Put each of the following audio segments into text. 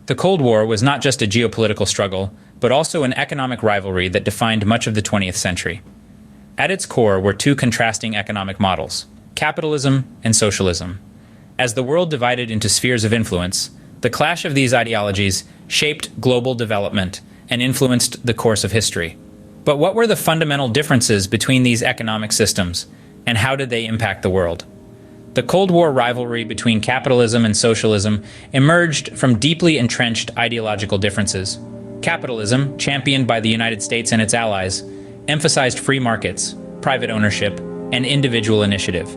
The Cold War was not just a geopolitical struggle, but also an economic rivalry that defined much of the 20th century. At its core were two contrasting economic models: capitalism and socialism. As the world divided into spheres of influence, the clash of these ideologies shaped global development and influenced the course of history. But what were the fundamental differences between these economic systems, and how did they impact the world? The Cold War rivalry between capitalism and socialism emerged from deeply entrenched ideological differences. Capitalism, championed by the United States and its allies, emphasized free markets, private ownership, and individual initiative.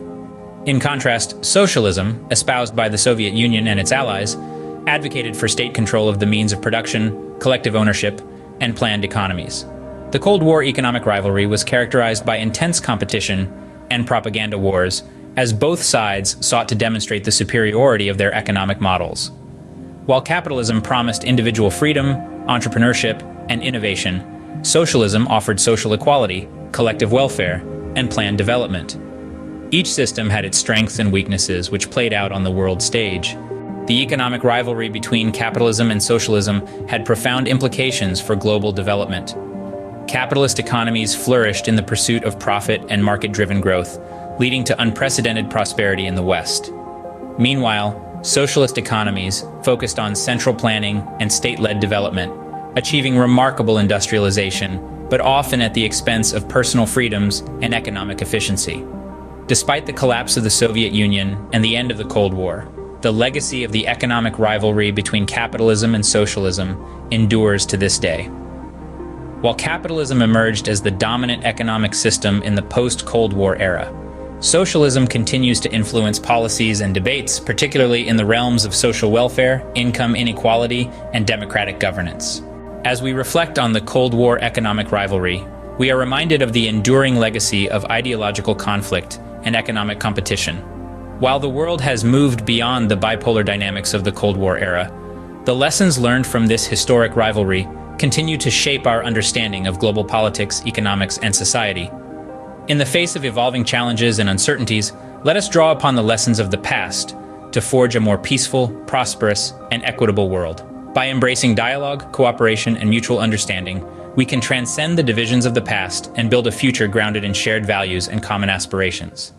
In contrast, socialism, espoused by the Soviet Union and its allies, advocated for state control of the means of production, collective ownership, and planned economies. The Cold War economic rivalry was characterized by intense competition and propaganda wars, as both sides sought to demonstrate the superiority of their economic models. While capitalism promised individual freedom, entrepreneurship, and innovation, socialism offered social equality, collective welfare, and planned development. Each system had its strengths and weaknesses, which played out on the world stage. The economic rivalry between capitalism and socialism had profound implications for global development. Capitalist economies flourished in the pursuit of profit and market-driven growth, leading to unprecedented prosperity in the West. Meanwhile, socialist economies focused on central planning and state-led development, achieving remarkable industrialization, but often at the expense of personal freedoms and economic efficiency. Despite the collapse of the Soviet Union and the end of the Cold War, the legacy of the economic rivalry between capitalism and socialism endures to this day. While capitalism emerged as the dominant economic system in the post-Cold War era, socialism continues to influence policies and debates, particularly in the realms of social welfare, income inequality, and democratic governance. As we reflect on the Cold War economic rivalry, we are reminded of the enduring legacy of ideological conflict and economic competition. While the world has moved beyond the bipolar dynamics of the Cold War era, the lessons learned from this historic rivalry continue to shape our understanding of global politics, economics, and society. In the face of evolving challenges and uncertainties, let us draw upon the lessons of the past to forge a more peaceful, prosperous, and equitable world. By embracing dialogue, cooperation, and mutual understanding, we can transcend the divisions of the past and build a future grounded in shared values and common aspirations.